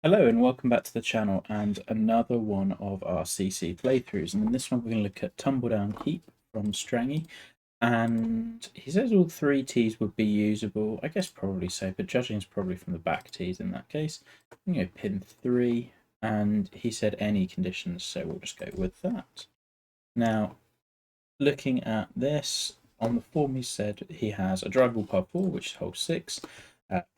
Hello and welcome back to the channel and another one of our CC playthroughs, and in this one we're going to look at Tumbledown Keep from Strangi, and he says all three tees would be usable. I guess probably so, but judging is probably from the back tees in that case. I'm going to go pin 3, and he said any conditions, so we'll just go with that. Now, looking at this, on the form he said he has a drivable par 4, which is hole 6,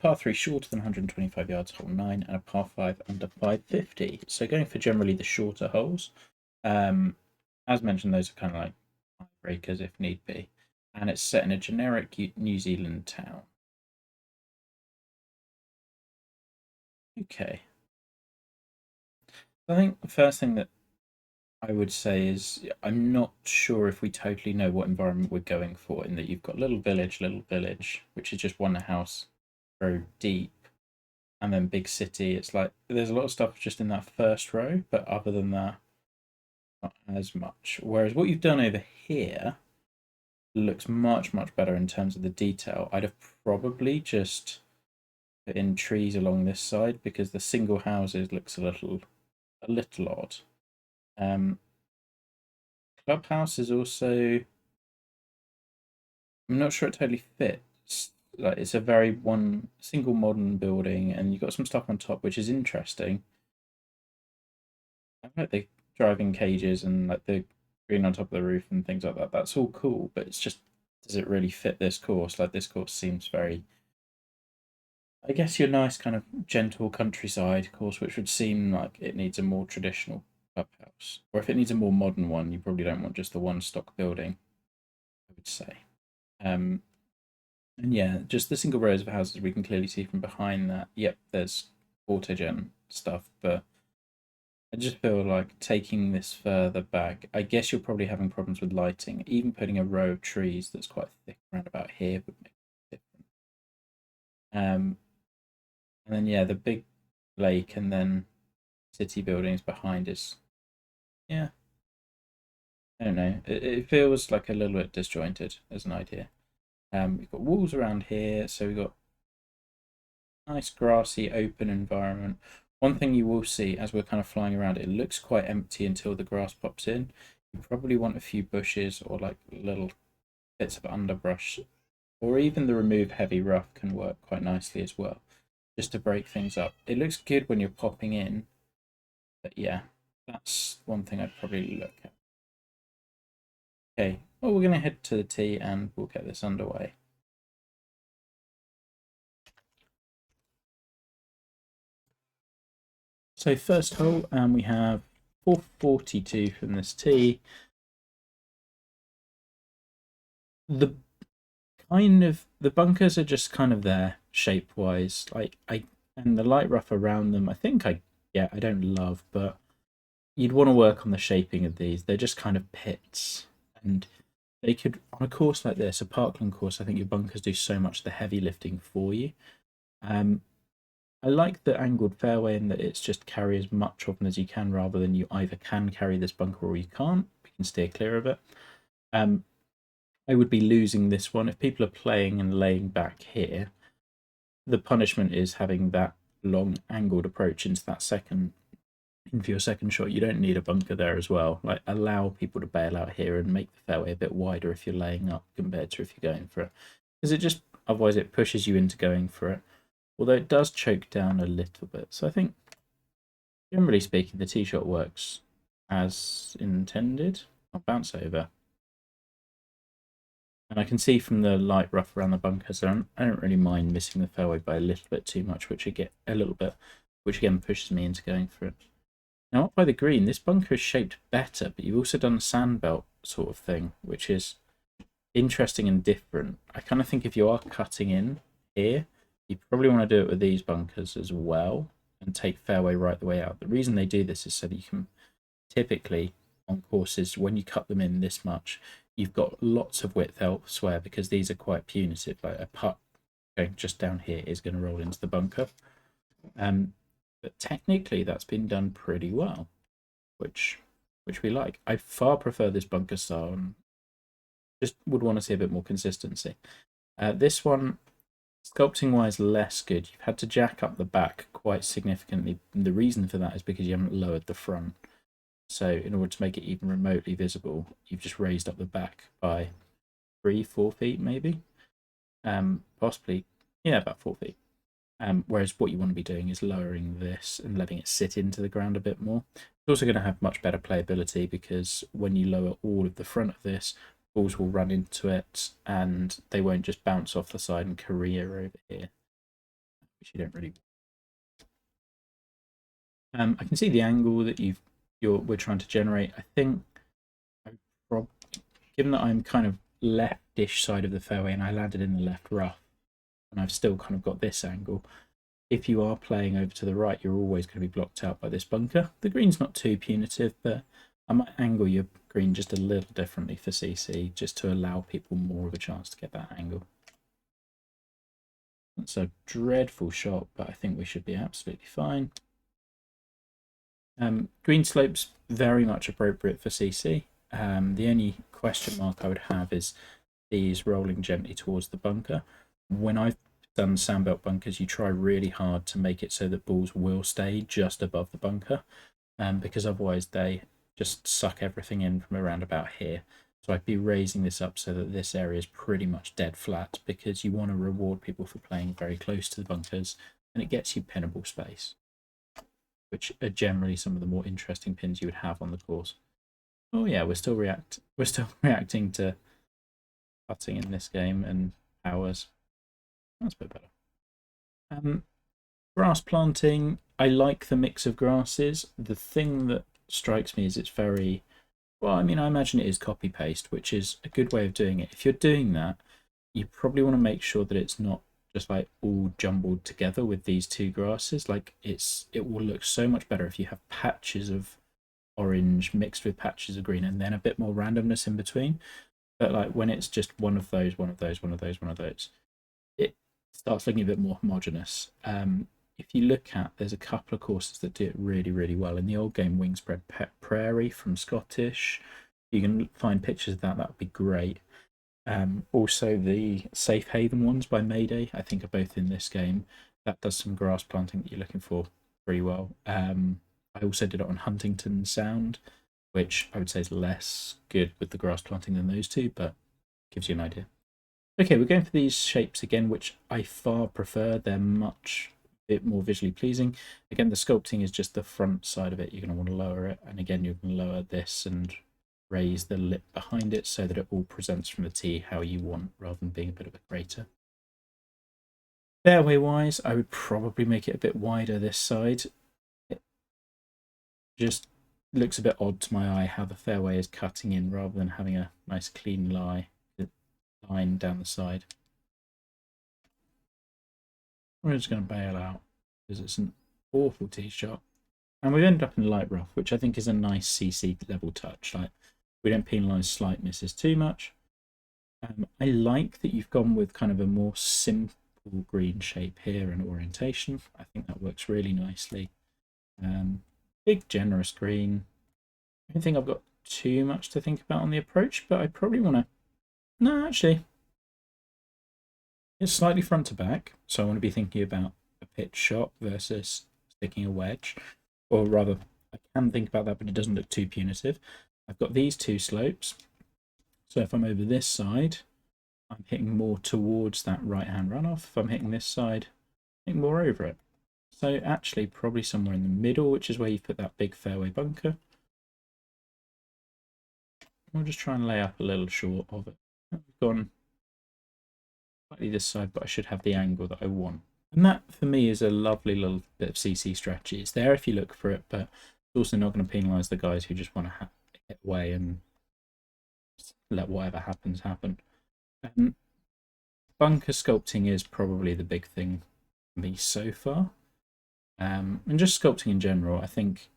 par 3 shorter than 125 yards, hole 9, and a par 5 under 550. So going for generally the shorter holes. As mentioned, those are kind of like breakers if need be. And it's set in a generic New Zealand town. Okay. I think the first thing that I would say is I'm not sure if we totally know what environment we're going for, in that you've got little village, which is just one house, very deep, and then big city. It's like there's a lot of stuff just in that first row, but other than that, not as much. Whereas what you've done over here looks much better in terms of the detail. I'd have probably just put in trees along this side because the single houses looks a little odd. Clubhouse is also, I'm not sure it totally fits. Like it's a very one single modern building, and you've got some stuff on top which is interesting. I like the driving cages and like the green on top of the roof and things like that. That's all cool, but it's just, does it really fit this course? Like this course seems very, I guess, your nice kind of gentle countryside course, which would seem like it needs a more traditional clubhouse. Or if it needs a more modern one, you probably don't want just the one stock building, I would say. And yeah, just the single rows of houses we can clearly see from behind that. Yep, there's autogen stuff, but I just feel like taking this further back, I guess you're probably having problems with lighting. Even putting a row of trees that's quite thick around about here would make it different. And then yeah, the big lake and then city buildings behind is, yeah, I don't know. It feels like a little bit disjointed as an idea. We've got walls around here, so we've got nice grassy open environment. One thing you will see as we're kind of flying around, it looks quite empty until the grass pops in. You probably want a few bushes or like little bits of underbrush, or even the remove heavy rough can work quite nicely as well, just to break things up. It looks good when you're popping in, but yeah, that's one thing I'd probably look at. Okay, well, we're going to head to the tee and we'll get this underway. So first hole, and we have 442 from this tee. The the bunkers are just kind of there shape wise, and the light rough around them, I don't love, but you'd want to work on the shaping of these. They're just kind of pits, and they could, on a course like this, a parkland course, I think your bunkers do so much of the heavy lifting for you. I like the angled fairway in that it's just carry as much of them as you can, rather than you either can carry this bunker or you can't. You can steer clear of it. I would be losing this one if people are playing and laying back here. The punishment is having that long angled approach into that second. And for your second shot, you don't need a bunker there as well. Like, allow people to bail out here and make the fairway a bit wider if you're laying up compared to if you're going for it, because it just, otherwise it pushes you into going for it. Although it does choke down a little bit. So I think, generally speaking, the tee shot works as intended. I'll bounce over. And I can see from the light rough around the bunkers, I don't really mind missing the fairway by a little bit too much, which again pushes me into going for it. Now up by the green, this bunker is shaped better, but you've also done a sandbelt sort of thing, which is interesting and different. I kind of think if you are cutting in here, you probably want to do it with these bunkers as well and take fairway right the way out. The reason they do this is so that you can, typically on courses, when you cut them in this much, you've got lots of width elsewhere, because these are quite punitive. Like a putt going just down here is going to roll into the bunker. But technically that's been done pretty well, which we like. I far prefer this bunker style and just would want to see a bit more consistency. This one, Sculpting wise, less good. You've had to jack up the back quite significantly. And the reason for that is because you haven't lowered the front. So in order to make it even remotely visible, you've just raised up the back by 3-4 feet maybe. Possibly, yeah, about 4 feet. Whereas what you want to be doing is lowering this and letting it sit into the ground a bit more. It's also going to have much better playability because when you lower all of the front of this, balls will run into it and they won't just bounce off the side and career over here, which you don't really. I can see the angle that we're trying to generate. I think, given that I'm kind of leftish side of the fairway and I landed in the left rough, and I've still kind of got this angle. If you are playing over to the right, you're always going to be blocked out by this bunker. The green's not too punitive, but I might angle your green just a little differently for CC, just to allow people more of a chance to get that angle. That's a dreadful shot, but I think we should be absolutely fine. Green slope's very much appropriate for CC. The only question mark I would have is these rolling gently towards the bunker. When I've done sandbelt bunkers, you try really hard to make it so that balls will stay just above the bunker, because otherwise they just suck everything in from around about here. So I'd be raising this up so that this area is pretty much dead flat, because you want to reward people for playing very close to the bunkers, and it gets you pinnable space, which are generally some of the more interesting pins you would have on the course. Oh yeah, we're still reacting to putting in this game and hours. That's a bit better. Grass planting, I like the mix of grasses. The thing that strikes me is it's very, well, I mean, I imagine it is copy paste, which is a good way of doing it. If you're doing that, you probably want to make sure that it's not just like all jumbled together with these two grasses. Like it will look so much better if you have patches of orange mixed with patches of green and then a bit more randomness in between. But like when it's just one of those, it starts looking a bit more homogeneous. If you look at, there's a couple of courses that do it really, really well. In the old game, Wingspread Prairie from Scottish, you can find pictures of that. That would be great. Also, the Safe Haven ones by Mayday, I think, are both in this game. That does some grass planting that you're looking for pretty well. I also did it on Huntington Sound, which I would say is less good with the grass planting than those two, but gives you an idea. Okay, we're going for these shapes again, which I far prefer. They're much bit more visually pleasing. Again, the sculpting is just the front side of it. You're going to want to lower it, and again, you can lower this and raise the lip behind it so that it all presents from the tee how you want, rather than being a bit of a crater. Fairway wise, I would probably make it a bit wider this side. It just looks a bit odd to my eye how the fairway is cutting in rather than having a nice clean line down the side. We're just going to bail out because it's an awful tee shot. And we've ended up in light rough, which I think is a nice CC level touch. Like, we don't penalise slight misses too much. I like that you've gone with kind of a more simple green shape here and orientation. I think that works really nicely. Big generous green. I don't think I've got too much to think about on the approach, but I probably want to... No, actually, it's slightly front to back, so I want to be thinking about a pitch shot versus sticking a wedge. Or rather, I can think about that, but it doesn't look too punitive. I've got these two slopes. So if I'm over this side, I'm hitting more towards that right-hand runoff. If I'm hitting this side, I'm hitting more over it. So actually, probably somewhere in the middle, which is where you put that big fairway bunker. I'll just try and lay up a little short of it. I've gone slightly this side, but I should have the angle that I want. And that, for me, is a lovely little bit of CC strategy. It's there if you look for it, but it's also not going to penalise the guys who just want to hit away and let whatever happens happen. Bunker sculpting is probably the big thing for me so far. And just sculpting in general, I think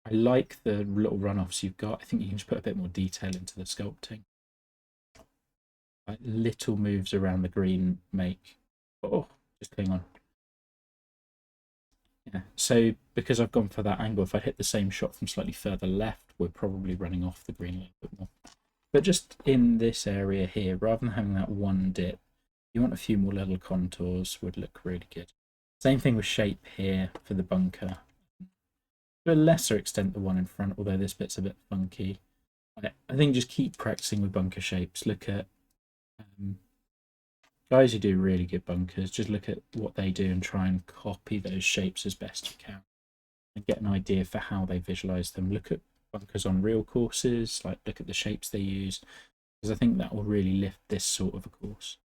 I like the little runoffs you've got. I think you can just put a bit more detail into the sculpting. Like little moves around the green make... Oh, just hang on. Yeah, so because I've gone for that angle, if I hit the same shot from slightly further left, we're probably running off the green a little bit more. But just in this area here, rather than having that one dip, You want a few more little contours, would look really good. Same thing with shape here for the bunker. To a lesser extent, the one in front, although this bit's a bit funky. I think just keep practicing with bunker shapes. Look at guys who do really good bunkers, just look at what they do and try and copy those shapes as best you can and get an idea for how they visualize them. Look at bunkers on real courses, like look at the shapes they use, because I think that will really lift this sort of a course.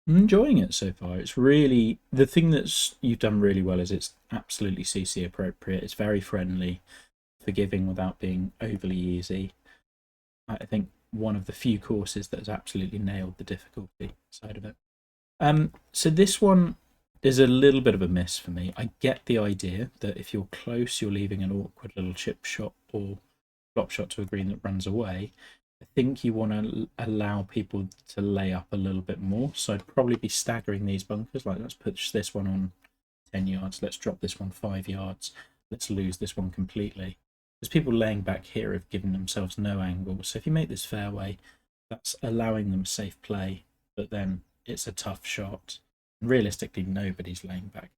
I'm enjoying it so far. It's really, the thing that's you've done really well is it's absolutely CC appropriate. It's very friendly, forgiving without being overly easy. I think one of the few courses that has absolutely nailed the difficulty side of it. So this one is a little bit of a miss for me. I get the idea that if you're close, you're leaving an awkward little chip shot or flop shot to a green that runs away. I think you want to allow people to lay up a little bit more. So I'd probably be staggering these bunkers. Like, let's push this one on 10 yards. Let's drop this one 5 yards. Let's lose this one completely. Because people laying back here have given themselves no angle. So if you make this fairway, that's allowing them safe play, but then it's a tough shot. Realistically, nobody's laying back.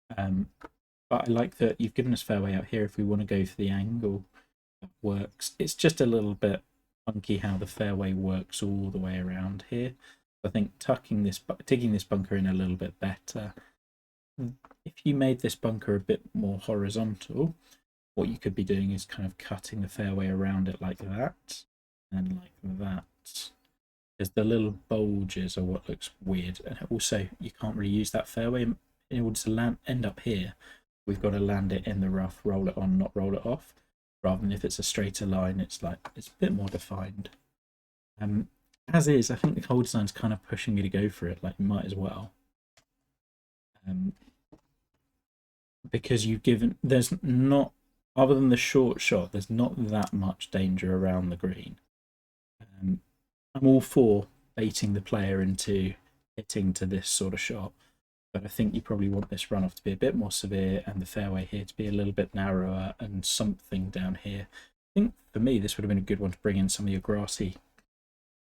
But I like that you've given us fairway out here if we want to go for the angle. That works. It's just a little bit funky how the fairway works all the way around here. I think digging this bunker in a little bit better. If you made this bunker a bit more horizontal, what you could be doing is kind of cutting the fairway around it like that and like that. Because the little bulges are what looks weird, and also you can't really use that fairway in order to end up here. We've got to land it in the rough, roll it on, not roll it off. Rather than if it's a straighter line, it's a bit more defined. As is, I think the hole design's kind of pushing me to go for it. Like, you might as well, because there's not, other than the short shot, there's not that much danger around the green. I'm all for baiting the player into hitting to this sort of shot, but I think you probably want this runoff to be a bit more severe and the fairway here to be a little bit narrower and something down here. I think for me this would have been a good one to bring in some of your grassy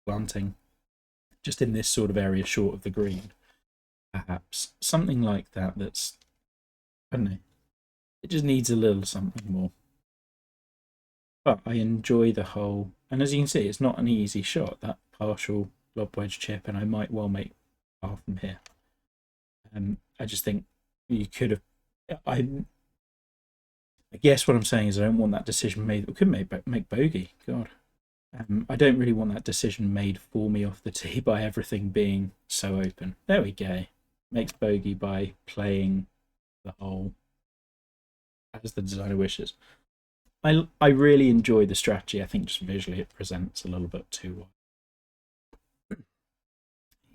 planting just in this sort of area short of the green. Perhaps something like that that's, I don't know, it just needs a little something more. But I enjoy the hole, and as you can see, it's not an easy shot, that partial lob wedge chip, and I might well make par from here. I just think you could have. I guess what I'm saying is I don't want that decision made. We could make bogey. God, I don't really want that decision made for me off the tee by everything being so open. There we go. Makes bogey by playing the hole as the designer wishes. I really enjoy the strategy. I think just visually it presents a little bit too well.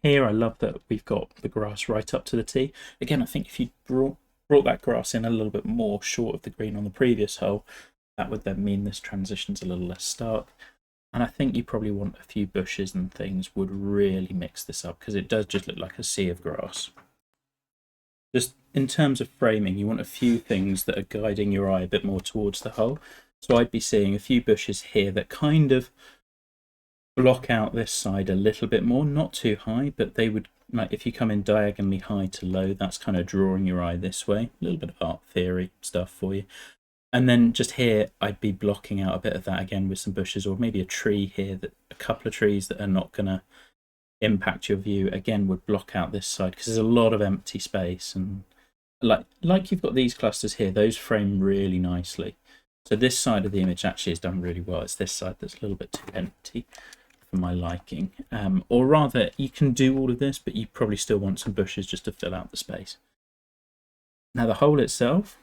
Here, I love that we've got the grass right up to the tee. Again, I think if you brought that grass in a little bit more short of the green on the previous hole, that would then mean this transition's a little less stark. And I think you probably want a few bushes and things would really mix this up, because it does just look like a sea of grass. Just in terms of framing, you want a few things that are guiding your eye a bit more towards the hole. So I'd be seeing a few bushes here that kind of block out this side a little bit more, not too high, but they would, like, if you come in diagonally high to low, that's kind of drawing your eye this way. A little bit of art theory stuff for you. And then just here, I'd be blocking out a bit of that again with some bushes, or maybe a tree here, a couple of trees that are not going to impact your view, again, would block out this side, because there's a lot of empty space. And like you've got these clusters here, those frame really nicely. So this side of the image actually is done really well. It's this side that's a little bit too empty for my liking. Or rather, you can do all of this, but you probably still want some bushes just to fill out the space. Now the hole itself,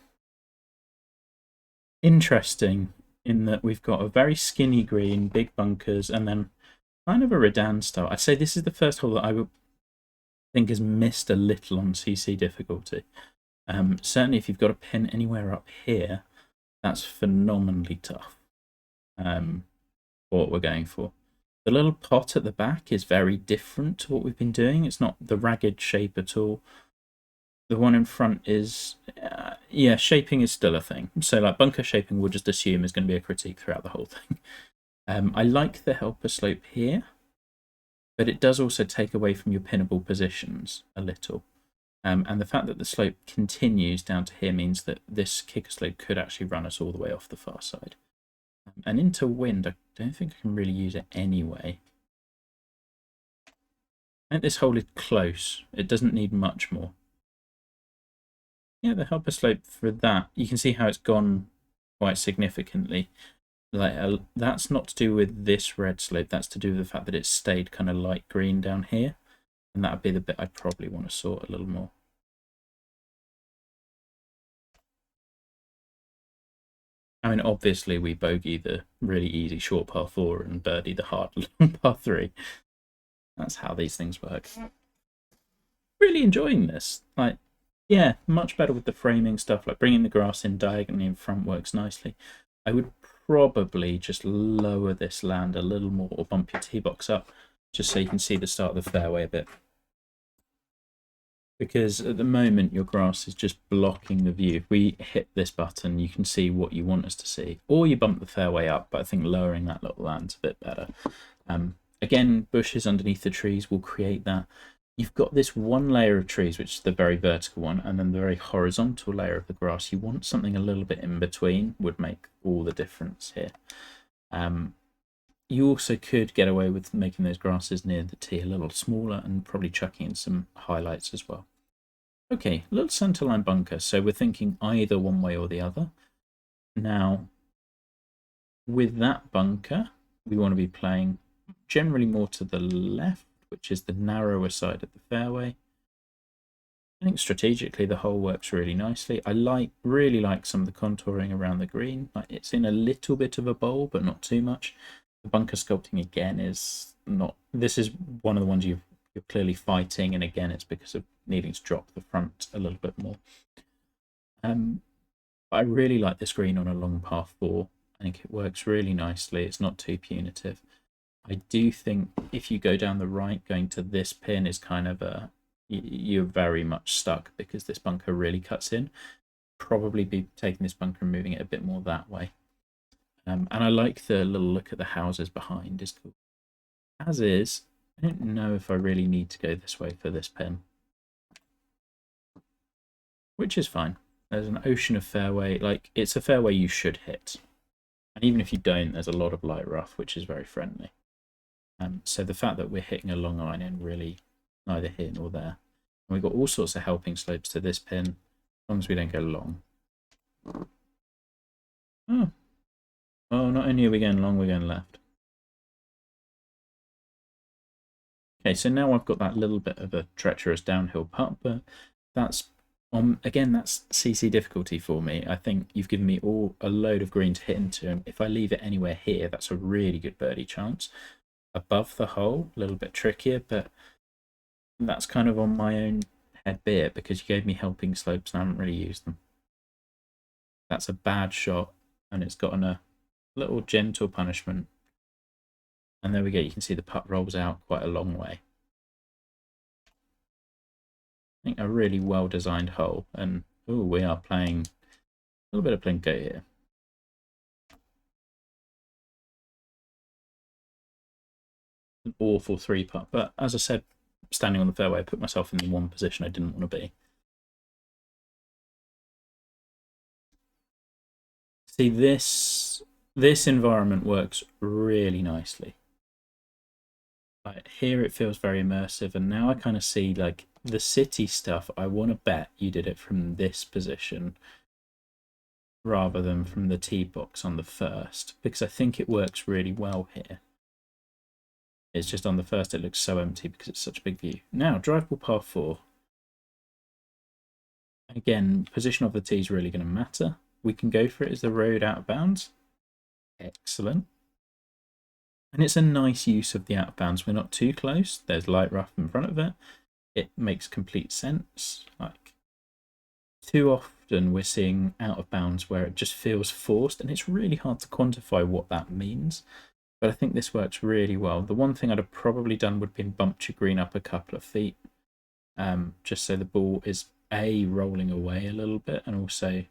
interesting in that we've got a very skinny green, big bunkers, and then kind of a Redan style. I'd say this is the first hole that I would think has missed a little on CC difficulty. Certainly if you've got a pin anywhere up here, that's phenomenally tough for what we're going for. The little pot at the back is very different to what we've been doing. It's not the ragged shape at all. The one in front is, yeah, shaping is still a thing. So like bunker shaping, we'll just assume is going to be a critique throughout the whole thing. I like the helper slope here. but it does also take away from your pinnable positions a little. And the fact that the slope continues down to here means that this kicker slope could actually run us all the way off the far side. And into wind, I don't think I can really use it anyway. I think this hole is close. It doesn't need much more. Yeah, the helper slope for that, you can see how it's gone quite significantly. Like that's not to do with this red slope, that's to do with the fact that it's stayed kind of light green down here. And that would be the bit I'd probably want to sort a little more. I mean, obviously we bogey the really easy short par 4 and birdie the hard par 3. That's how these things work. Really enjoying this. Like, yeah, much better with the framing stuff. Like bringing the grass in diagonally in front works nicely. I would probably just lower this land a little more or bump your tee box up just so you can see the start of the fairway a bit. Because at the moment your grass is just blocking the view. If we hit this button, you can see what you want us to see. Or you bump the fairway up, but I think lowering that little land's a bit better. Again, bushes underneath the trees will create that. You've got this one layer of trees, which is the very vertical one, and then the very horizontal layer of the grass. You want something a little bit in between, would make all the difference here. You also could get away with making those grasses near the tee a little smaller and probably chucking in some highlights as well. Okay, little centerline bunker. So we're thinking either one way or the other. Now, with that bunker, we want to be playing generally more to the left, which is the narrower side of the fairway. I think strategically the hole works really nicely. I really like some of the contouring around the green. Like it's in a little bit of a bowl, but not too much. The bunker sculpting again is not. This is one of the ones you're clearly fighting, and again it's because of needing to drop the front a little bit more. I really like this green on a long par 4. I think it works really nicely. It's not too punitive. I do think if you go down the right, going to this pin is kind of a you're very much stuck because this bunker really cuts in. Probably be taking this bunker and moving it a bit more that way. And I like the little look at the houses behind is cool. As is, I don't know if I really need to go this way for this pin. Which is fine. There's an ocean of fairway. Like, it's a fairway you should hit. And even if you don't, there's a lot of light rough, which is very friendly. So the fact that we're hitting a long iron in really neither here nor there. And we've got all sorts of helping slopes to this pin, as long as we don't go long. Oh, not only are we going long, we're going left. Okay, so now I've got that little bit of a treacherous downhill putt, but that's again, that's CC difficulty for me. I think you've given me a load of green to hit into. If I leave it anywhere here, that's a really good birdie chance. Above the hole, a little bit trickier, but that's kind of on my own head beer because you gave me helping slopes and I haven't really used them. That's a bad shot, and it's gotten a little gentle punishment. And there we go, you can see the putt rolls out quite a long way. I think a really well-designed hole, and ooh, we are playing a little bit of plinko here. An awful 3-putt, but as I said, standing on the fairway, I put myself in the one position I didn't want to be. See, this environment works really nicely. Like, here it feels very immersive, and now I kind of see like the city stuff. I want to bet you did it from this position rather than from the tee box on the first, because I think it works really well here. It's just on the first it looks so empty because it's such a big view. Now, drive ball par 4. Again, position of the tee is really going to matter. We can go for it as the road out of bounds. Excellent. And it's a nice use of the out of bounds. We're not too close. There's light rough in front of it. It makes complete sense. Like, too often we're seeing out of bounds where it just feels forced, and it's really hard to quantify what that means. But I think this works really well. The one thing I'd have probably done would have been bumped your green up a couple of feet, just so the ball is rolling away a little bit, and also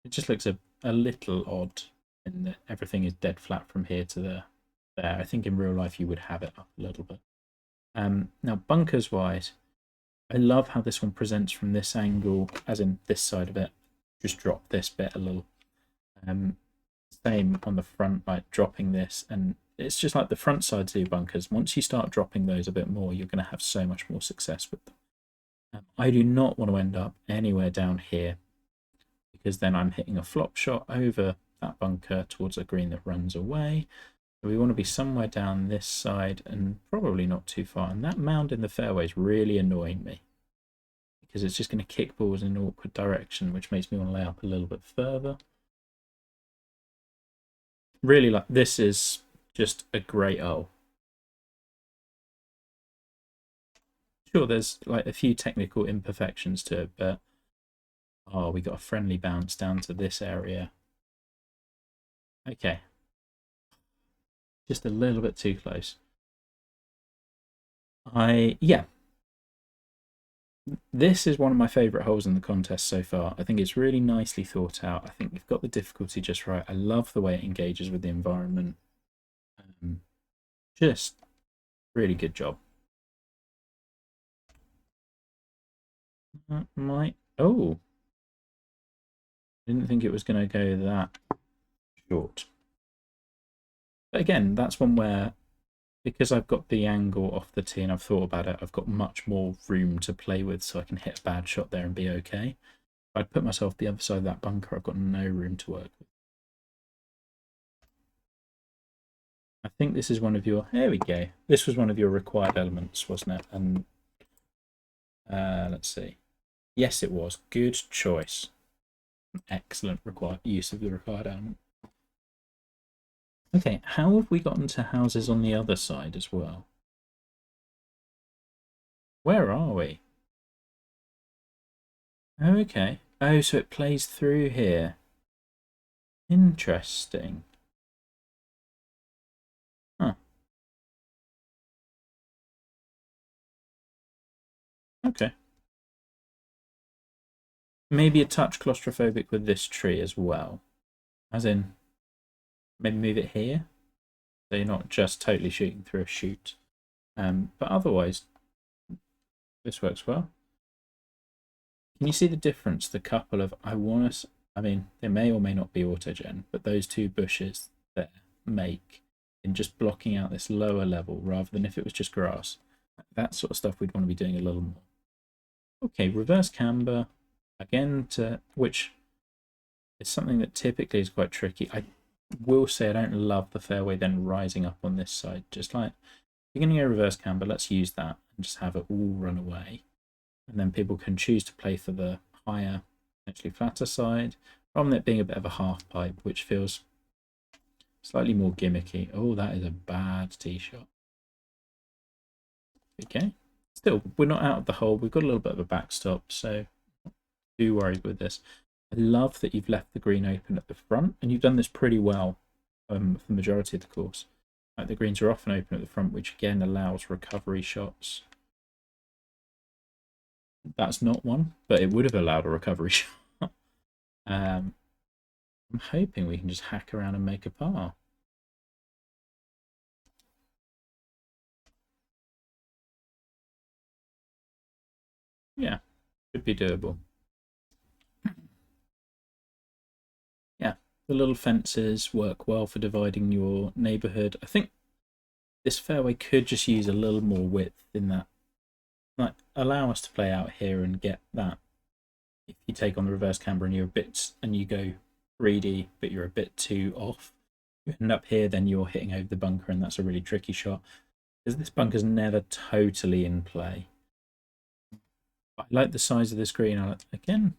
it just looks a little odd in that everything is dead flat from here to there. I think in real life you would have it up a little bit. Now, bunkers wise, I love how this one presents from this angle, as in this side of it. Just drop this bit a little. Same on the front, like dropping this, and it's just like the front sides of your bunkers. Once you start dropping those a bit more, you're going to have so much more success with them. I do not want to end up anywhere down here, because then I'm hitting a flop shot over that bunker towards a green that runs away. So we want to be somewhere down this side and probably not too far. And that mound in the fairway is really annoying me, because it's just going to kick balls in an awkward direction, which makes me want to lay up a little bit further. Really, like, this is just a great hole. Sure, there's like a few technical imperfections to it, but oh, we got a friendly bounce down to this area. Okay. Just a little bit too close. Yeah. This is one of my favourite holes in the contest so far. I think it's really nicely thought out. I think we've got the difficulty just right. I love the way it engages with the environment. Just really good job. Oh, didn't think it was going to go that short. But again, that's one where, because I've got the angle off the tee and I've thought about it, I've got much more room to play with, so I can hit a bad shot there and be okay. If I'd put myself the other side of that bunker, I've got no room to work with. I think this is one of your, there we go. This was one of your required elements, wasn't it? And let's see. Yes, it was. Good choice. Excellent use of the required element. Okay, how have we gotten to houses on the other side as well? Where are we? Oh, okay. Oh, so it plays through here. Interesting. Huh. Okay. Maybe a touch claustrophobic with this tree as well. As in, maybe move it here, so you're not just totally shooting through a chute. But otherwise, this works well. Can you see the difference? The couple of, I mean, they may or may not be autogen, but those two bushes there make in just blocking out this lower level rather than if it was just grass. That sort of stuff we'd want to be doing a little more. Okay, reverse camber, again, which is something that typically is quite tricky. I will say I don't love the fairway then rising up on this side. Just like, you're going to go reverse camber, let's use that and just have it all run away. And then people can choose to play for the higher, potentially flatter side, rather than it being a bit of a half pipe, which feels slightly more gimmicky. Oh, that is a bad tee shot. Okay. Still, we're not out of the hole. We've got a little bit of a backstop, so not too worried with this. I love that you've left the green open at the front, and you've done this pretty well for the majority of the course. Like, the greens are often open at the front, which again allows recovery shots. That's not one, but it would have allowed a recovery shot. I'm hoping we can just hack around and make a par. Yeah, should be doable. Yeah, the little fences work well for dividing your neighbourhood. I think this fairway could just use a little more width in that. Like, allow us to play out here and get that. If you take on the reverse camber and you go greedy, but you're a bit too off, you end up here, then you're hitting over the bunker, and that's a really tricky shot. Because this bunker's never totally in play. I like the size of this green. Again,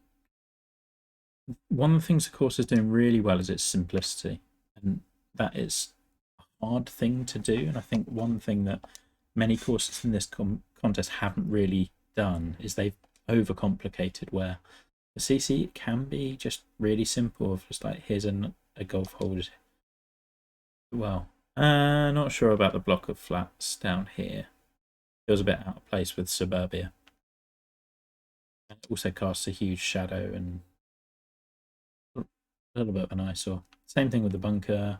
one of the things the course is doing really well is its simplicity, and that is a hard thing to do. And I think one thing that many courses in this contest haven't really done is they've overcomplicated, where the CC can be just really simple, of just like, here's a golf hole. Well, not sure about the block of flats down here. Feels a bit out of place with suburbia. And it also casts a huge shadow and a little bit of an eyesore. Same thing with the bunker.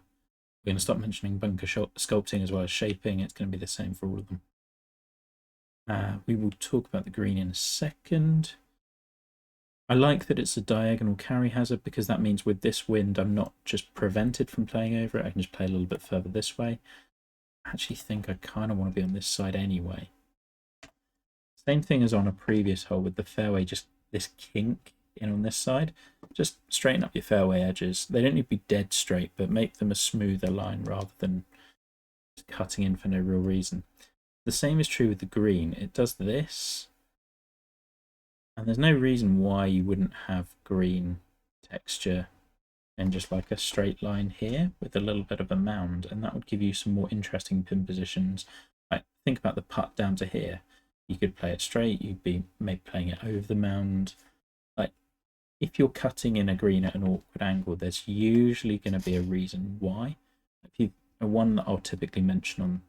We're going to stop mentioning bunker sculpting as well as shaping. It's going to be the same for all of them. We will talk about the green in a second. I like that it's a diagonal carry hazard because that means with this wind I'm not just prevented from playing over it, I can just play a little bit further this way. I actually think I kind of want to be on this side anyway. Same thing as on a previous hole with the fairway, just this kink in on this side. Just straighten up your fairway edges. They don't need to be dead straight, but make them a smoother line rather than just cutting in for no real reason. The same is true with the green. It does this, and there's no reason why you wouldn't have green texture and just like a straight line here with a little bit of a mound, and that would give you some more interesting pin positions. Like, think about the putt down to here. You could play it straight, you'd be maybe playing it over the mound. Like, if you're cutting in a green at an awkward angle, there's usually going to be a reason why. One that I'll typically mention on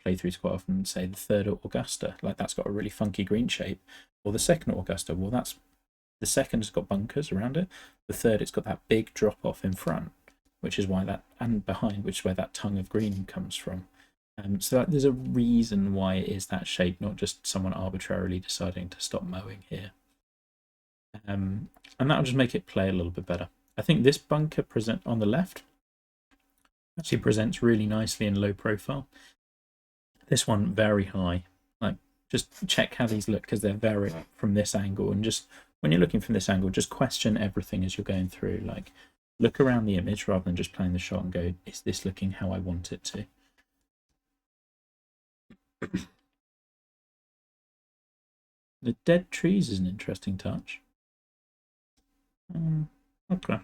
playthroughs quite often, say the third Augusta, like that's got a really funky green shape, or the second Augusta, well, that's the second has got bunkers around it. The third, it's got that big drop off in front, which is why that, and behind, which is where that tongue of green comes from. So there's a reason why it is that shape, not just someone arbitrarily deciding to stop mowing here. And that'll just make it play a little bit better. I think this bunker present on the left actually presents really nicely in low profile. This one very high. Like, just check how these look because they're very from this angle, and just when you're looking from this angle, just question everything as you're going through. Like, look around the image rather than just playing the shot and go, is this looking how I want it to? The dead trees is an interesting touch. Okay.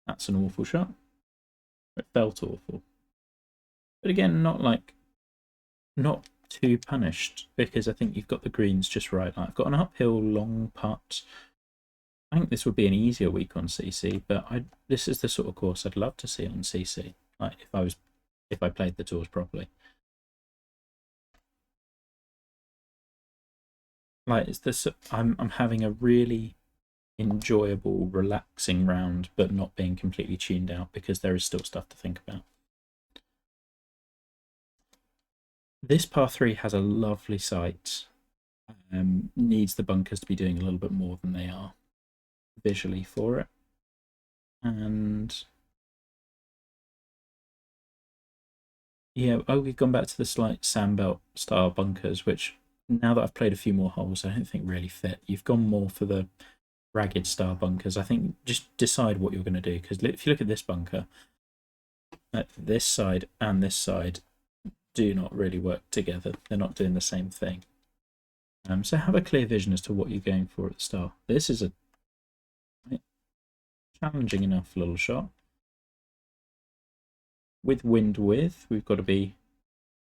That's an awful shot. It felt awful. But again, not too punished, because I think you've got the greens just right. I've got an uphill long putt. I think this would be an easier week on CC, but this is the sort of course I'd love to see on CC. Like, if I played the tours properly. Like, it's this. I'm having a really enjoyable, relaxing round, but not being completely tuned out because there is still stuff to think about. This par 3 has a lovely site. Needs the bunkers to be doing a little bit more than they are visually for it. And yeah, we've gone back to the slight sandbelt style bunkers, which now that I've played a few more holes, I don't think really fit. You've gone more for the ragged style bunkers. I think just decide what you're going to do, because if you look at this bunker, this side and this side do not really work together. They're not doing the same thing. So have a clear vision as to what you're going for at the start. This is a challenging enough little shot. With wind width, we've got to be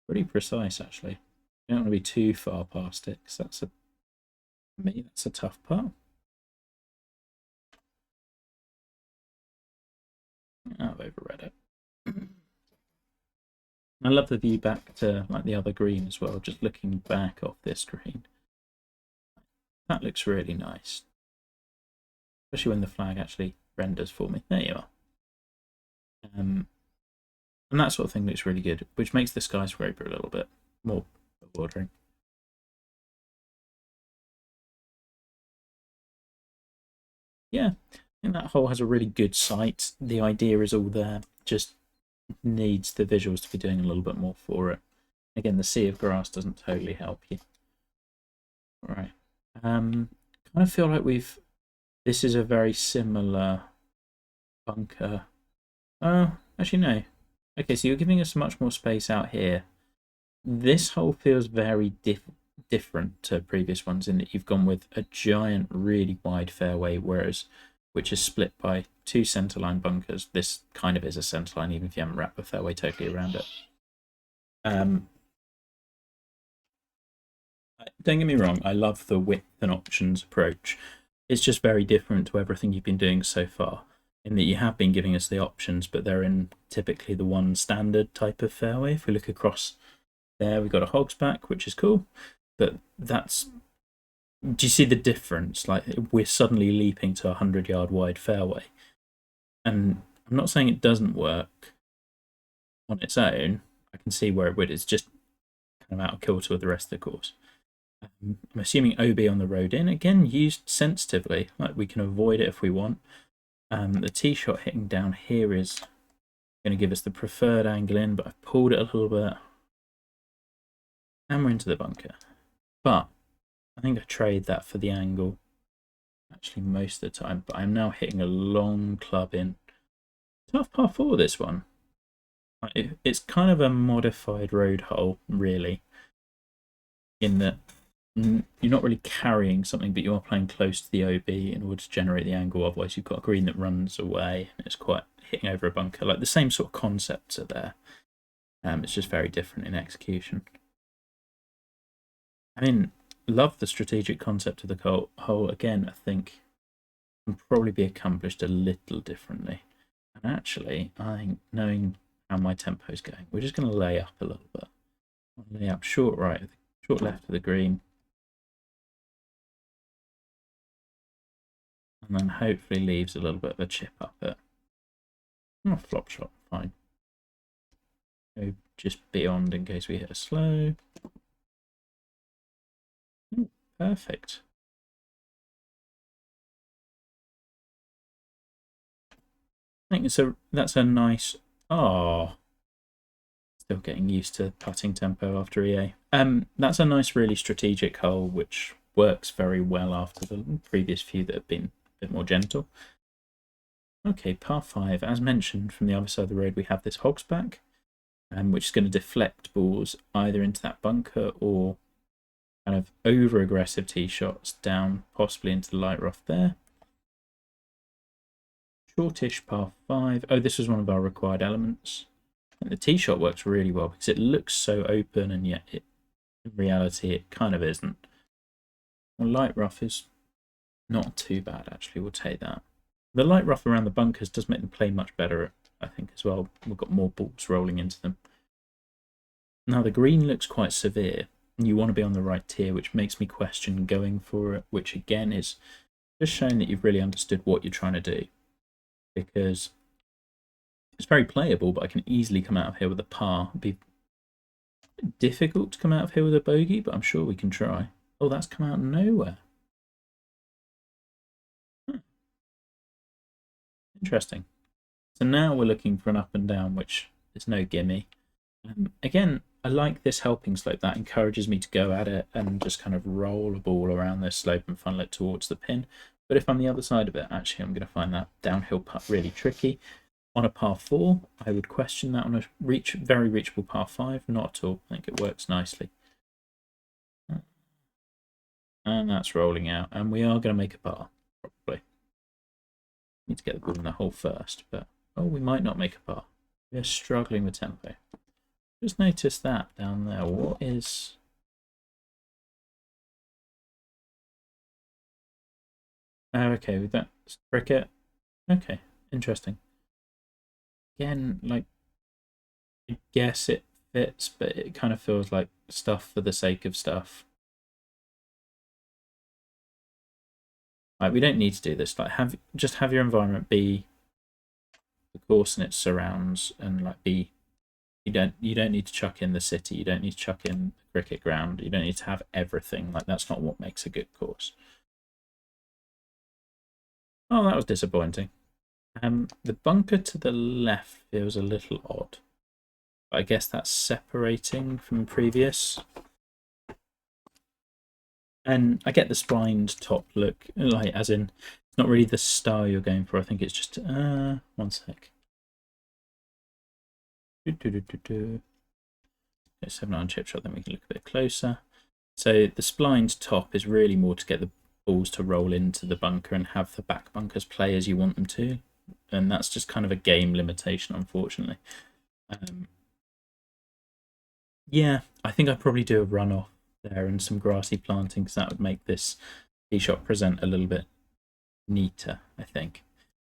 pretty precise, actually. You don't want to be too far past it, because for me, that's a tough part. I've overread it. I love the view back to like the other green as well, just looking back off this green. That looks really nice. Especially when the flag actually renders for me. There you are. And that sort of thing looks really good, which makes the skyscraper a little bit more bewildering. Yeah, I think that hole has a really good site. The idea is all there, just needs the visuals to be doing a little bit more for it. Again, the sea of grass doesn't totally help you. All right. Kind of feel like this is a very similar bunker. Actually no. Okay, so you're giving us much more space out here. This hole feels very different to previous ones in that you've gone with a giant, really wide fairway, which is split by two centerline bunkers. This kind of is a centerline, even if you haven't wrapped the fairway totally around it. Don't get me wrong, I love the width and options approach. It's just very different to everything you've been doing so far, in that you have been giving us the options, but they're in typically the one standard type of fairway. If we look across there, we've got a hogsback, which is cool, but that's... Do you see the difference? Like, we're suddenly leaping to a 100-yard wide fairway. And I'm not saying it doesn't work on its own. I can see where it would. It's just kind kind of out of kilter with the rest of the course. I'm assuming OB on the road in, again, used sensitively, like we can avoid it if we want. The tee shot hitting down here is going to give us the preferred angle in, but I've pulled it a little bit. And we're into the bunker. But I think I trade that for the angle, actually most of the time, but I'm now hitting a long club in. Tough par 4, this one. It's kind of a modified road hole, really, in that you're not really carrying something, but you are playing close to the OB in order to generate the angle. Otherwise, you've got a green that runs away, and it's quite hitting over a bunker. Like, the same sort of concepts are there. It's just very different in execution. I mean, love the strategic concept of the hole. Again, I think can probably be accomplished a little differently. And actually, I think knowing how my tempo is going, we're just going to lay up a little bit. I'll lay up short right, short left of the green. And then hopefully leaves a little bit of a chip up it. Oh, flop shot, fine. Go just beyond in case we hit a slow. Ooh, perfect. I think that's a nice. Oh, still getting used to putting tempo after EA. That's a nice, really strategic hole, which works very well after the previous few that have been a bit more gentle. Okay, par 5. As mentioned, from the other side of the road, we have this hogsback, which is going to deflect balls either into that bunker or kind of over-aggressive tee shots down, possibly into the light rough there. Shortish par 5. Oh, this was one of our required elements. And the tee shot works really well because it looks so open, and yet in reality it kind of isn't. Well, light rough is not too bad, actually. We'll take that. The light rough around the bunkers does make them play much better, I think, as well. We've got more balls rolling into them. Now, the green looks quite severe. You want to be on the right tier, which makes me question going for it, which again is just showing that you've really understood what you're trying to do. Because it's very playable, but I can easily come out of here with a par. It'd be difficult to come out of here with a bogey, but I'm sure we can try. Oh, that's come out of nowhere. Interesting. So now we're looking for an up and down, which is no gimme. Again, I like this helping slope. That encourages me to go at it and just kind of roll a ball around this slope and funnel it towards the pin. But if I'm the other side of it, actually, I'm going to find that downhill putt really tricky. On a par 4, I would question that. On a very reachable par 5, not at all. I think it works nicely. And that's rolling out. And we are going to make a par, probably. Need to get the ball in the hole first, but oh, we might not make a par. We're struggling with tempo. Just notice that down there. What is... Oh, okay, with that cricket. Okay, interesting. Again, like, I guess it fits, but it kind of feels like stuff for the sake of stuff. Like, we don't need to do this. Like, just have your environment be the course and its surrounds, and like be. You don't need to chuck in the city. You don't need to chuck in the cricket ground. You don't need to have everything. Like, that's not what makes a good course. Oh, that was disappointing. The bunker to the left feels a little odd. But I guess that's separating from previous. And I get the splined top look, like, as in, it's not really the style you're going for. I think it's just, one sec. 7 on chip shot, then we can look a bit closer. So the splined top is really more to get the balls to roll into the bunker and have the back bunkers play as you want them to. And that's just kind of a game limitation, unfortunately. Yeah, I think I'd probably do a runoff there and some grassy planting, because that would make this tee shot present a little bit neater, I think.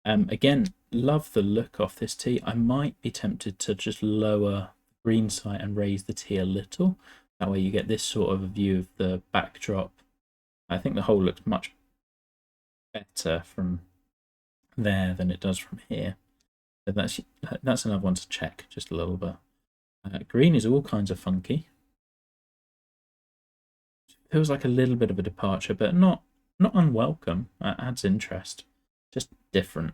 Again, love the look off this tee. I might be tempted to just lower the green side and raise the tee a little. That way you get this sort of a view of the backdrop. I think the hole looks much better from there than it does from here. So that's another one to check just a little bit. Green is all kinds of funky. feels like a little bit of a departure, but not unwelcome. That adds interest. Just different.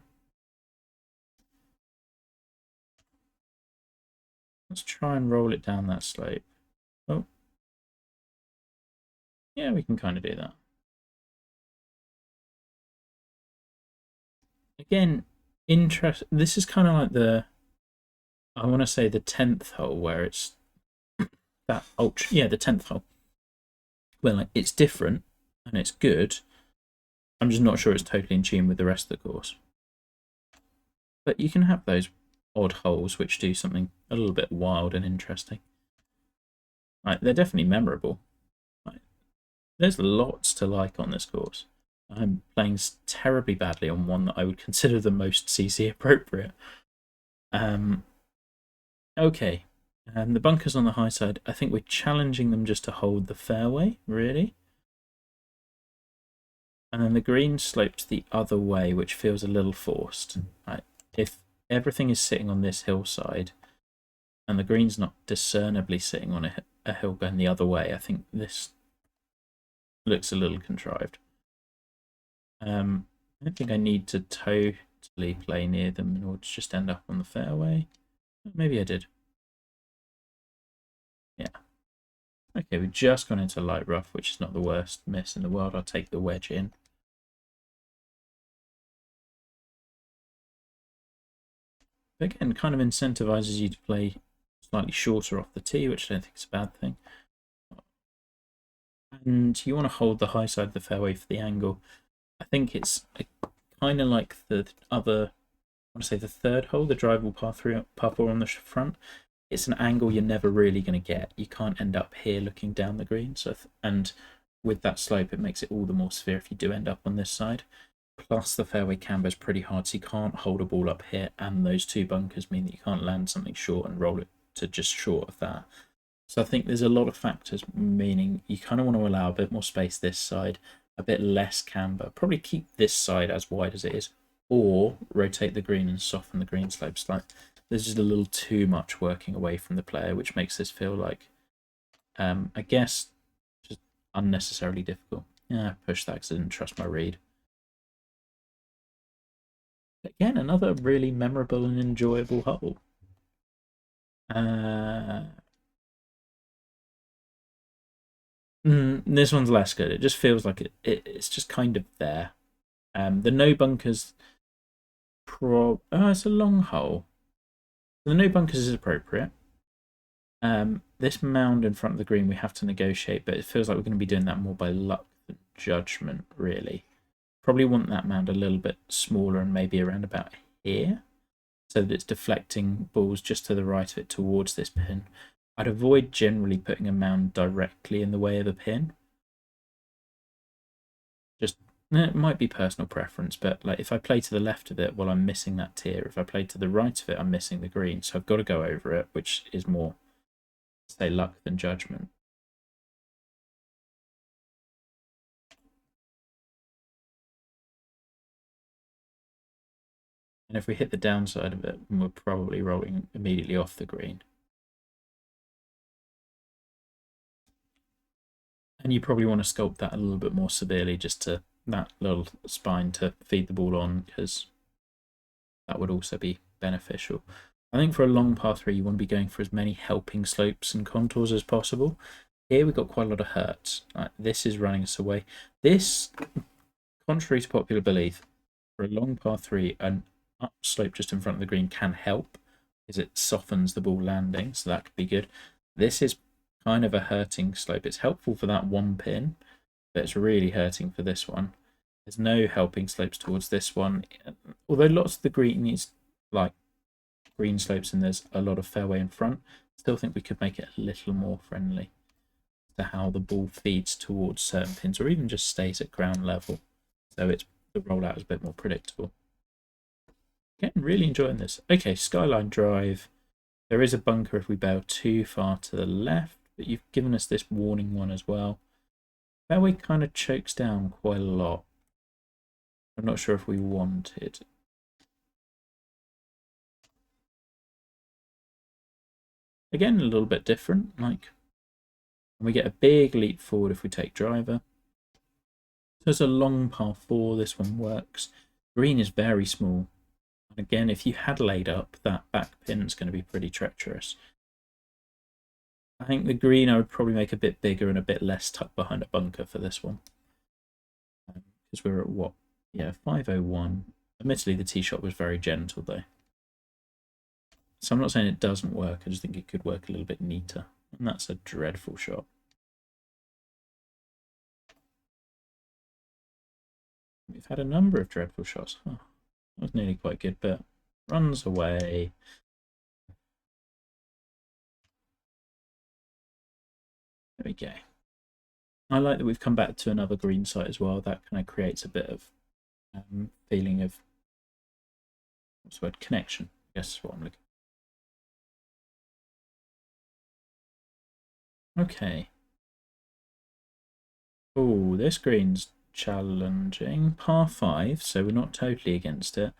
Let's try and roll it down that slope. Oh. Yeah, we can kind of do that. Again, interest. This is kind of like the, I want to say the 10th hole where it's that ultra. Yeah, the 10th hole. Well, like, it's different and it's good. I'm just not sure it's totally in tune with the rest of the course. But you can have those odd holes which do something a little bit wild and interesting. Like, they're definitely memorable. Like, there's lots to like on this course. I'm playing terribly badly on one that I would consider the most CC appropriate. Okay. The bunkers on the high side, I think we're challenging them just to hold the fairway, really. And then the green slopes the other way, which feels a little forced. Right? If everything is sitting on this hillside and the green's not discernibly sitting on a hill going the other way, I think this looks a little contrived. I don't think I need to totally play near them in order to just end up on the fairway. Maybe I did. Yeah. Okay, we've just gone into light rough, which is not the worst miss in the world. I'll take the wedge in. But again, kind of incentivizes you to play slightly shorter off the tee, which I don't think is a bad thing. And you want to hold the high side of the fairway for the angle. I think it's kind of like the other, I want to say the third hole, the drivable par 4 on the front. It's an angle you're never really going to get. You can't end up here looking down the green. So, and with that slope, it makes it all the more severe if you do end up on this side. Plus, the fairway camber is pretty hard, so you can't hold a ball up here, and those two bunkers mean that you can't land something short and roll it to just short of that. So I think there's a lot of factors, meaning you kind of want to allow a bit more space this side, a bit less camber, probably keep this side as wide as it is, or rotate the green and soften the green slope slightly. There's just a little too much working away from the player, which makes this feel like, I guess, just unnecessarily difficult. Yeah, push that because I didn't trust my read. Again, another really memorable and enjoyable hole. This one's less good. It just feels like it's just kind of there. The no bunkers, it's a long hole. The no bunkers is appropriate. This mound in front of the green we have to negotiate, but it feels like we're going to be doing that more by luck than judgment, really. Probably want that mound a little bit smaller and maybe around about here, so that it's deflecting balls just to the right of it towards this pin. I'd avoid generally putting a mound directly in the way of a pin. Just, it might be personal preference, but like if I play to the left of it, well, I'm missing that tier. If I play to the right of it, I'm missing the green. So I've got to go over it, which is more, say, luck than judgment. And if we hit the downside of it, we're probably rolling immediately off the green. And you probably want to sculpt that a little bit more severely, just to that little spine to feed the ball on, because that would also be beneficial. I think for a long par 3, you want to be going for as many helping slopes and contours as possible. Here we've got quite a lot of hurts. This is running us away. This, contrary to popular belief, for a long par 3, an upslope just in front of the green can help, because it softens the ball landing, so that could be good. This is kind of a hurting slope. It's helpful for that one pin, but it's really hurting for this one. There's no helping slopes towards this one, although lots of the green is like green slopes and there's a lot of fairway in front. Still think we could make it a little more friendly to how the ball feeds towards certain pins, or even just stays at ground level, so it's the rollout is a bit more predictable. Again, really enjoying this. Okay, Skyline Drive. There is a bunker if we bail too far to the left, but you've given us this warning one as well. Fairway kind of chokes down quite a lot. I'm not sure if we want it. Again, a little bit different. Like, And we get a big leap forward if we take driver. So it's a long par 4. This one works. Green is very small. And again, if you had laid up, that back pin's going to be pretty treacherous. I think the green I would probably make a bit bigger and a bit less tucked behind a bunker for this one. Because we're at what? Yeah, 501. Admittedly, the tee shot was very gentle though. So I'm not saying it doesn't work, I just think it could work a little bit neater. And that's a dreadful shot. We've had a number of dreadful shots. Oh, that was nearly quite good, but runs away. There we go. I like that we've come back to another green site as well. That kind of creates a bit of feeling of, what's the word, connection. I guess is what I'm looking for. Okay. Oh, this green's challenging. Par 5, so we're not totally against it.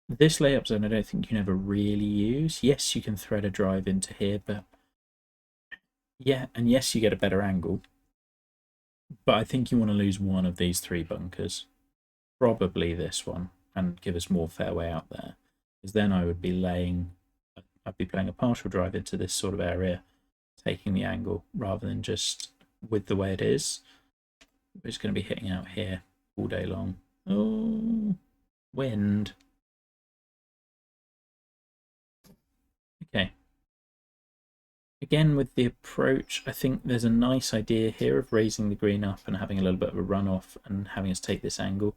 This layup zone I don't think you can ever really use. Yes, you can thread a drive into here, but yeah, and yes, you get a better angle. But I think you want to lose one of these 3 bunkers. Probably this one, and give us more fairway out there. Because then I'd be playing a partial drive into this sort of area, taking the angle, rather than just with the way it is. We're just going to be hitting out here all day long. Oh, wind. Okay. Again, with the approach, I think there's a nice idea here of raising the green up and having a little bit of a runoff and having us take this angle.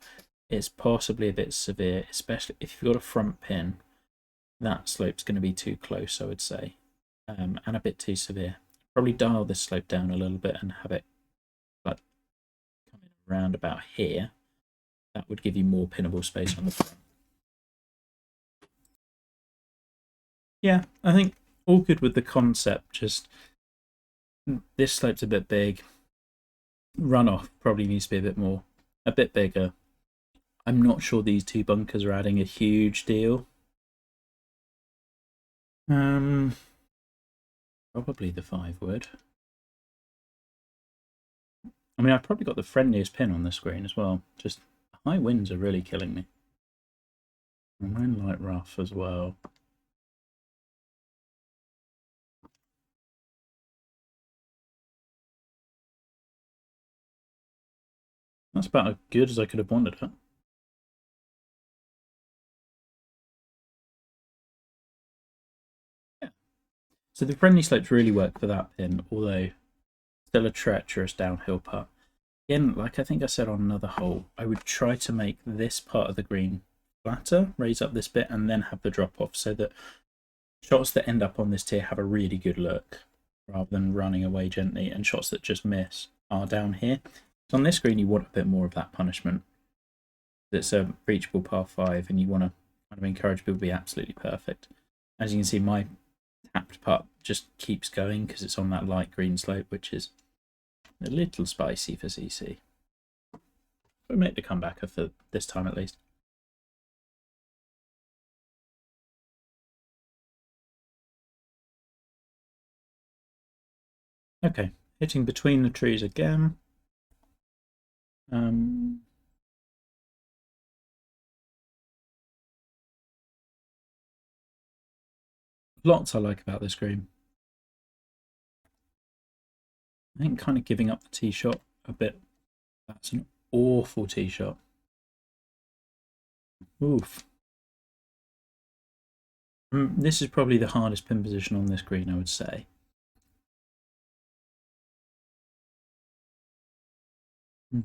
It's possibly a bit severe, especially if you've got a front pin. That slope's going to be too close, I would say, and a bit too severe. Probably dial this slope down a little bit and have it like coming around about here. That would give you more pinnable space on the front. Yeah, I think all good with the concept, just this slope's a bit big. Runoff probably needs to be a bit bigger. I'm not sure these 2 bunkers are adding a huge deal. Probably the 5 would. I mean, I've probably got the friendliest pin on the screen as well. Just high winds are really killing me. And I'm light rough as well. That's about as good as I could have wanted it. Yeah. So the friendly slopes really work for that pin, although still a treacherous downhill putt. Again, like I think I said on another hole, I would try to make this part of the green flatter, raise up this bit, and then have the drop off so that shots that end up on this tier have a really good look rather than running away gently, and shots that just miss are down here. So on this green, you want a bit more of that punishment. It's a reachable par 5, and you want to kind of encourage people to be absolutely perfect. As you can see, my tapped putt just keeps going because it's on that light green slope, which is a little spicy for CC. We make the comeback for this time at least. Okay, hitting between the trees again. Lots I like about this green. I think kind of giving up the tee shot a bit. That's an awful tee shot. Oof. This is probably the hardest pin position on this green, I would say. But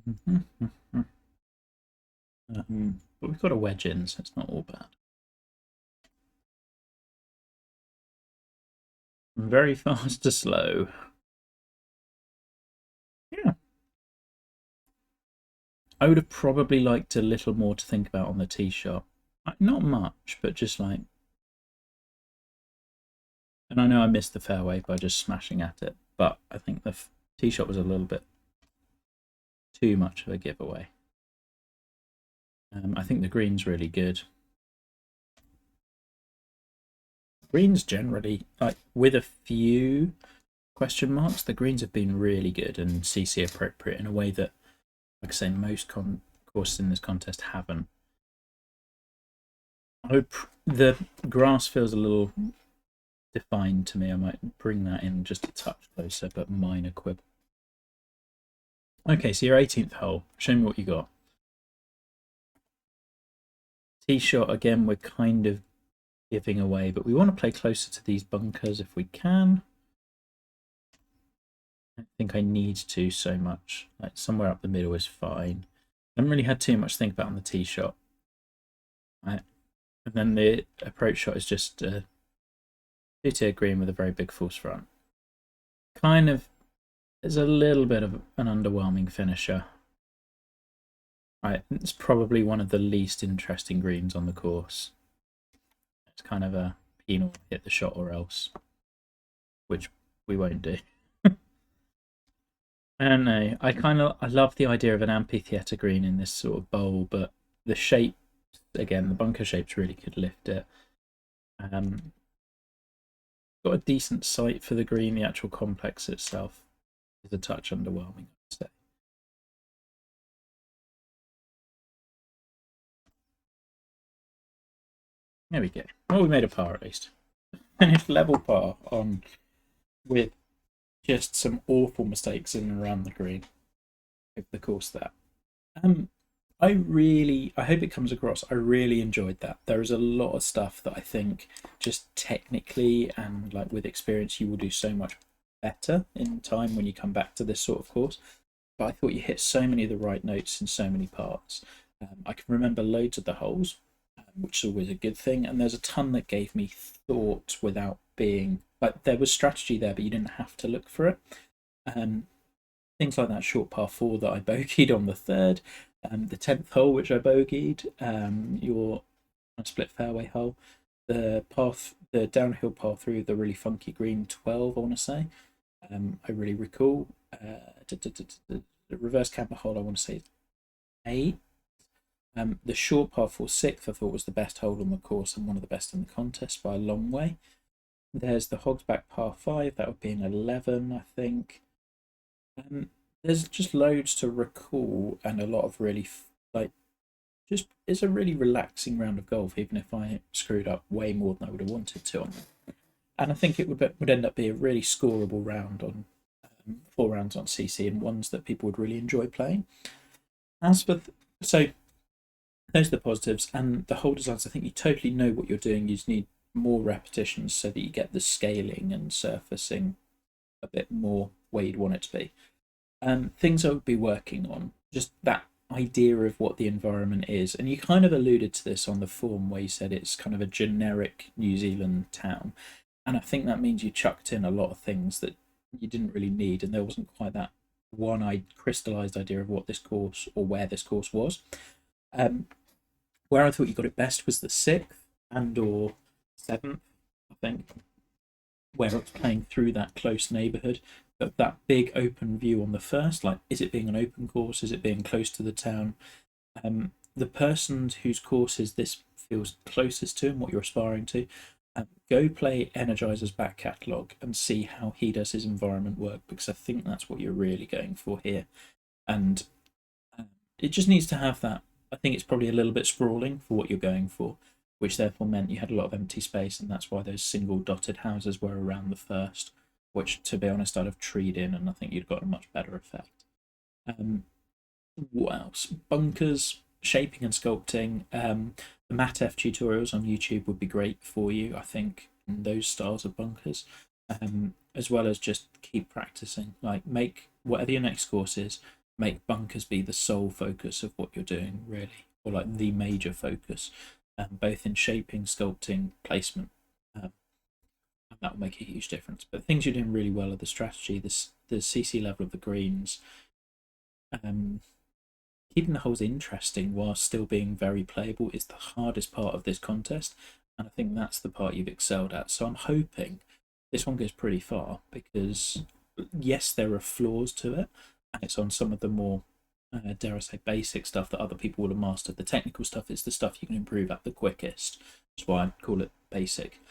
we've got a wedge in, so it's not all bad. Very fast to slow. Yeah. I would have probably liked a little more to think about on the tee shot. Not much, but just like... And I know I missed the fairway by just smashing at it, but I think the tee shot was a little bit too much of a giveaway. I think the green's really good. Greens generally, like with a few question marks. The greens have been really good and CC appropriate in a way that, like I say, most courses in this contest haven't. The grass feels a little defined to me. I might bring that in just a touch closer, but minor quibble. Okay, so your 18th hole. Show me what you got. Tee shot again, we're kind of giving away, but we want to play closer to these bunkers if we can. I don't think I need to so much. Like somewhere up the middle is fine. I haven't really had too much to think about on the tee shot. Right. And then the approach shot is just a two-tier green with a very big force front. Kind of is a little bit of an underwhelming finisher. Right, it's probably one of the least interesting greens on the course. It's kind of a penal, hit the shot or else, which we won't do. I don't know. I love the idea of an amphitheatre green in this sort of bowl, but the shape, again, the bunker shapes really could lift it. Got a decent site for the green. The actual complex itself is a touch underwhelming, I'd say. There we go. Well, we made a par at least. Finished level par on with just some awful mistakes in and around the green. Over the course that. I hope it comes across. I really enjoyed that. There is a lot of stuff that I think just technically and like with experience you will do so much better in time when you come back to this sort of course. But I thought you hit so many of the right notes in so many parts. I can remember loads of the holes, which is always a good thing. And there's a ton that gave me thought without being like there was strategy there, but you didn't have to look for it. Things like that short par 4 that I bogeyed on the third, the 10th hole which I bogeyed, your split fairway hole, the downhill par 3 of the really funky green 12, I want to say. I really recall. The reverse camber hole, I want to say 8. The short par 4 6th, I thought was the best hole on the course and one of the best in the contest by a long way. There's the Hogsback par 5, that would be an 11, I think. There's just loads to recall and a lot of really just it's a really relaxing round of golf, even if I screwed up way more than I would have wanted to on it. And I think it would end up being a really scoreable round on 4 rounds on CC and ones that people would really enjoy playing. So those are the positives, and the hole designs. I think you totally know what you're doing. You just need more repetitions so that you get the scaling and surfacing a bit more where you'd want it to be. Things I would be working on, just that idea of what the environment is. And you kind of alluded to this on the form where you said it's kind of a generic New Zealand town. And I think that means you chucked in a lot of things that you didn't really need. And there wasn't quite that one-eyed crystallized idea of what this course or where this course was. Where I thought you got it best was the 6th and or 7th, I think, where it's playing through that close neighbourhood. But that big open view on the first, like, is it being an open course? Is it being close to the town? The person whose courses this feels closest to and what you're aspiring to, go play Energizer's back catalogue and see how he does his environment work, because I think that's what you're really going for here. And it just needs to have that. I think it's probably a little bit sprawling for what you're going for, which therefore meant you had a lot of empty space, and that's why those single dotted houses were around the first, which, to be honest, I'd have treed in, and I think you'd got a much better effect. What else? Bunkers, shaping and sculpting. The Matt F tutorials on YouTube would be great for you, I think, in those styles of bunkers, as well as just keep practicing. Like, make whatever your next course is, make bunkers be the sole focus of what you're doing, really, or like the major focus, both in shaping, sculpting, placement. That will make a huge difference. But things you're doing really well are the strategy, the CC level of the greens, keeping the holes interesting while still being very playable is the hardest part of this contest, and I think that's the part you've excelled at. So I'm hoping this one goes pretty far, because yes, there are flaws to it, and it's on some of the more, dare I say, basic stuff that other people will have mastered. The technical stuff is the stuff you can improve at the quickest. That's why I call it basic.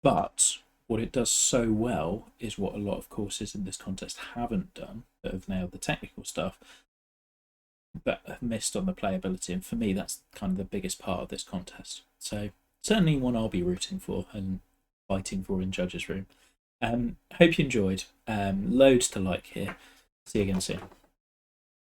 But what it does so well is what a lot of courses in this contest haven't done, that have nailed the technical stuff, but have missed on the playability. And for me, that's kind of the biggest part of this contest. So certainly one I'll be rooting for and fighting for in Judges Room. Hope you enjoyed. Loads to like here. See you again soon.